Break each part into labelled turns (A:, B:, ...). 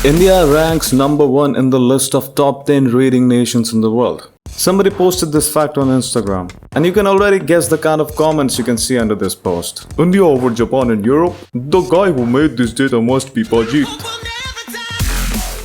A: India ranks number 1 in the list of top 10 reading nations in the world. Somebody posted this fact on Instagram, and you can already guess the kind of comments you can see under this post. India over Japan and Europe? The guy who made this data must be Pajit.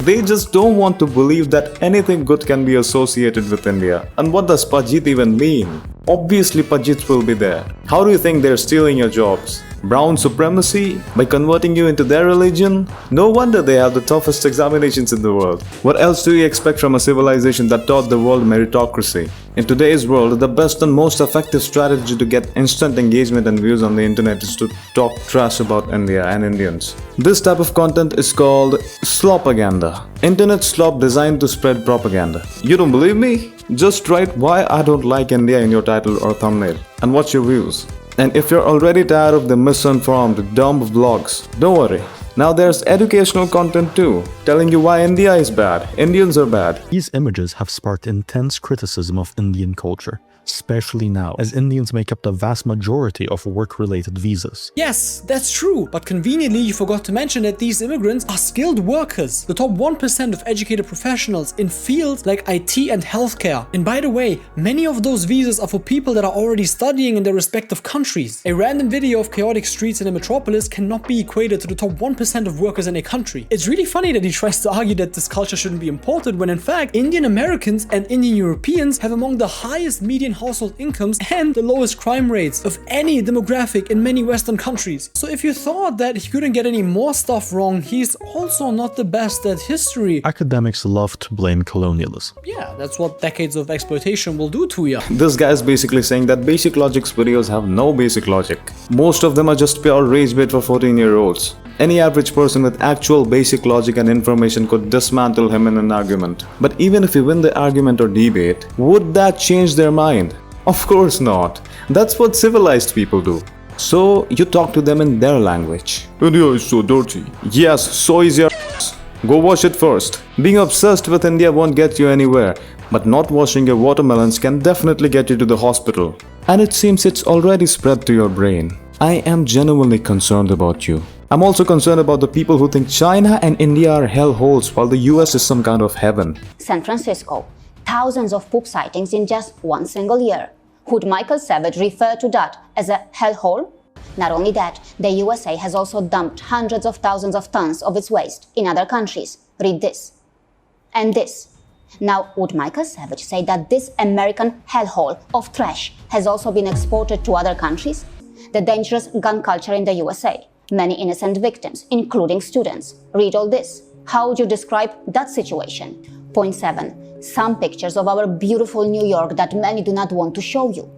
A: They just don't want to believe that anything good can be associated with India. And what does Pajit even mean? Obviously Pajits will be there. How do you think they're stealing your jobs? Brown supremacy? By converting you into their religion? No wonder they have the toughest examinations in the world. What else do you expect from a civilization that taught the world meritocracy? In today's world, the best and most effective strategy to get instant engagement and views on the internet is to talk trash about India and Indians. This type of content is called slopaganda. Internet slop designed to spread propaganda. You don't believe me? Just write why I don't like India in your title or thumbnail and watch your views. And if you're already tired of the misinformed, dumb vlogs, don't worry. Now there's educational content too, telling you why India is bad, Indians are bad.
B: These images have sparked intense criticism of Indian culture, especially now, as Indians make up the vast majority of work-related visas.
C: Yes, that's true, but conveniently you forgot to mention that these immigrants are skilled workers, the top 1% of educated professionals in fields like IT and healthcare. And by the way, many of those visas are for people that are already studying in their respective countries. A random video of chaotic streets in a metropolis cannot be equated to the top 1% of workers in a country. It's really funny that he tries to argue that this culture shouldn't be imported when in fact Indian Americans and Indian Europeans have among the highest median household incomes and the lowest crime rates of any demographic in many Western countries. So if you thought that he couldn't get any more stuff wrong, he's also not the best at history.
B: Academics love to blame colonialism.
C: Yeah, that's what decades of exploitation will do to you.
A: This guy is basically saying that Basic Logic's videos have no basic logic. Most of them are just pure rage bait for 14-year-olds. Any average person with actual basic logic and information could dismantle him in an argument. But even if you win the argument or debate, would that change their mind? Of course not. That's what civilized people do. So you talk to them in their language. India is so dirty. Yes, so is your ass. Go wash it first. Being obsessed with India won't get you anywhere, but not washing your watermelons can definitely get you to the hospital. And it seems it's already spread to your brain. I am genuinely concerned about you. I'm also concerned about the people who think China and India are hellholes while the US is some kind of heaven.
D: San Francisco. Thousands of poop sightings in just one single year. Would Michael Savage refer to that as a hellhole? Not only that, the USA has also dumped hundreds of thousands of tons of its waste in other countries. Read this. And this. Now, would Michael Savage say that this American hellhole of trash has also been exported to other countries? The dangerous gun culture in the USA. Many innocent victims, including students. Read all this. How would you describe that situation? Point 7. Some pictures of our beautiful New York that many do not want to show you.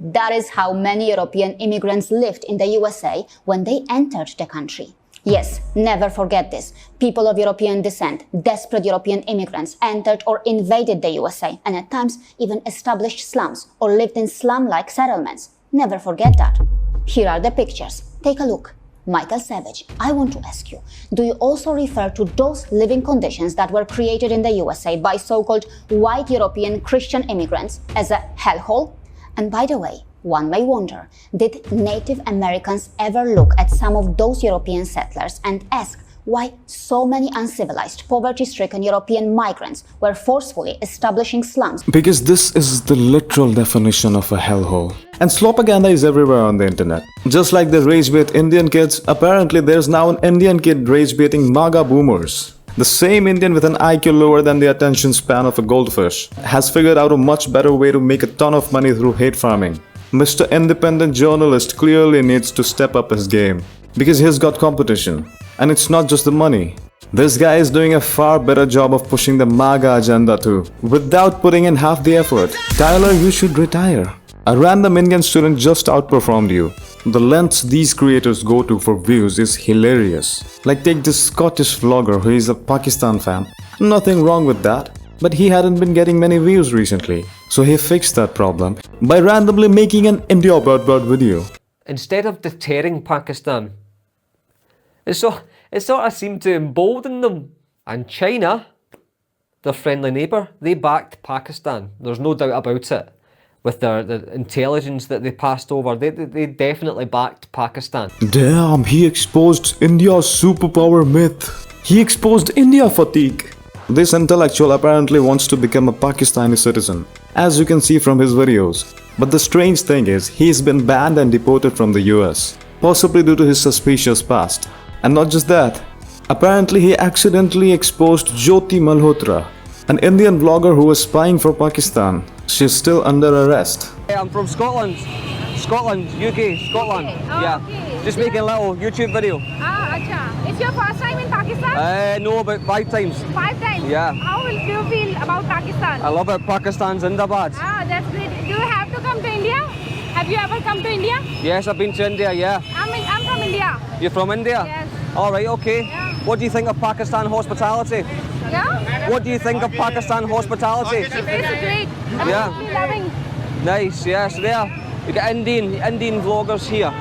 D: That is how many European immigrants lived in the USA when they entered the country. Yes, never forget this. People of European descent, desperate European immigrants, entered or invaded the USA and at times even established slums or lived in slum-like settlements. Never forget that. Here are the pictures. Take a look. Michael Savage, I want to ask you, do you also refer to those living conditions that were created in the USA by so-called white European Christian immigrants as a hellhole? And by the way, one may wonder, did Native Americans ever look at some of those European settlers and ask why so many uncivilized, poverty-stricken European migrants were forcefully establishing slums?
A: Because this is the literal definition of a hellhole. And slopaganda is everywhere on the internet. Just like the rage-bait Indian kids, apparently there's now an Indian kid rage-baiting MAGA boomers. The same Indian with an IQ lower than the attention span of a goldfish has figured out a much better way to make a ton of money through hate farming. Mr. Independent Journalist clearly needs to step up his game. Because he's got competition. And it's not just the money. This guy is doing a far better job of pushing the MAGA agenda too, without putting in half the effort. Tyler, you should retire. A random Indian student just outperformed you. The lengths these creators go to for views is hilarious. Like take this Scottish vlogger who is a Pakistan fan. Nothing wrong with that. But he hadn't been getting many views recently. So he fixed that problem by randomly making an India bad video.
E: Instead of deterring Pakistan, it sort of seemed to embolden them. And China, their friendly neighbour, they backed Pakistan. There's no doubt about it. With the intelligence that they passed over, they definitely backed Pakistan.
A: Damn, he exposed India's superpower myth. He exposed India fatigue. This intellectual apparently wants to become a Pakistani citizen, as you can see from his videos. But the strange thing is, he's been banned and deported from the US, possibly due to his suspicious past. And not just that, apparently he accidentally exposed Jyoti Malhotra, an Indian vlogger who was spying for Pakistan. She's still under arrest.
E: Hey, I'm from Scotland. Scotland, UK, Scotland. Yeah.
F: Okay.
E: Just making a little YouTube video.
F: Acha. It's your first time in Pakistan?
E: No, about 5 times.
F: 5 times?
E: Yeah.
F: How will you feel about Pakistan?
E: I love it. Pakistan's Zindabad.
F: That's great. Do you have to come to India? Have you ever come to India?
E: Yes, I've been to India, yeah.
F: I'm from India.
E: You're from India?
F: Yes.
E: Alright, okay.
F: Yeah.
E: What do you think of Pakistan hospitality?
F: Yeah?
E: What do you think of Pakistan hospitality?
F: It's great.
E: Yeah.
F: Absolutely loving.
E: Nice, yes, there. You got Indian vloggers here.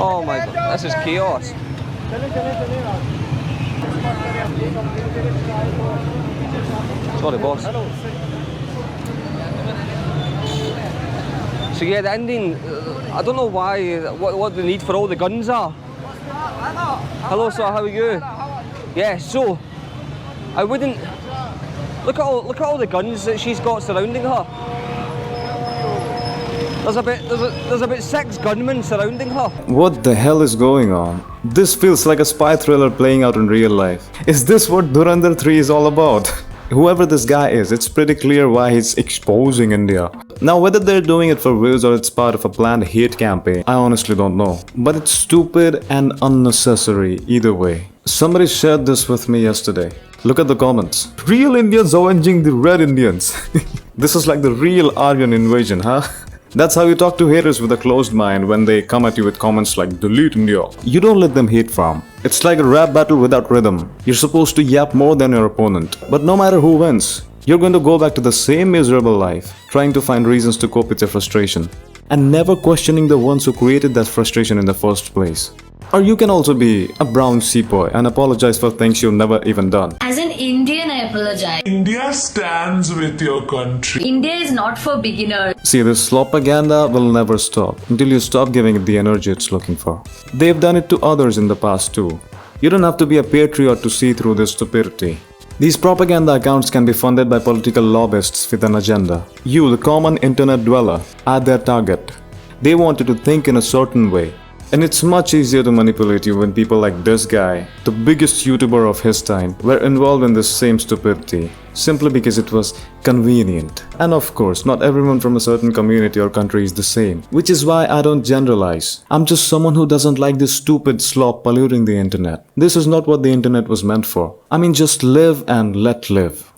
E: Oh my god, this is chaos. Sorry, boss. So yeah, the Indian, I don't know why, what the need for all the guns are. Hello sir, how are you? Yeah, so, I wouldn't, look at all the guns that she's got surrounding her. There's about 6 gunmen surrounding her.
A: What the hell is going on? This feels like a spy thriller playing out in real life. Is this what Dhurandhar 3 is all about? Whoever this guy is, it's pretty clear why he's exposing India. Now, whether they're doing it for views or it's part of a planned hate campaign, I honestly don't know. But it's stupid and unnecessary either way. Somebody shared this with me yesterday. Look at the comments. Real Indians avenging the red Indians. This is like the real Aryan invasion, huh? That's how you talk to haters with a closed mind when they come at you with comments like delete India. You don't let them hate farm. It's like a rap battle without rhythm. You're supposed to yap more than your opponent. But no matter who wins, you're going to go back to the same miserable life, trying to find reasons to cope with your frustration, and never questioning the ones who created that frustration in the first place. Or you can also be a brown sepoy and apologize for things you've never even done.
G: As an Indian, I apologize.
H: India stands with your country.
G: India is not for beginners.
A: See, this slopaganda will never stop until you stop giving it the energy it's looking for. They've done it to others in the past too. You don't have to be a patriot to see through this stupidity. These propaganda accounts can be funded by political lobbyists with an agenda. You, the common internet dweller, are their target. They want you to think in a certain way. And it's much easier to manipulate you when people like this guy, the biggest YouTuber of his time, were involved in this same stupidity, simply because it was convenient. And of course, not everyone from a certain community or country is the same, which is why I don't generalize. I'm just someone who doesn't like this stupid slop polluting the internet. This is not what the internet was meant for. I mean, just live and let live.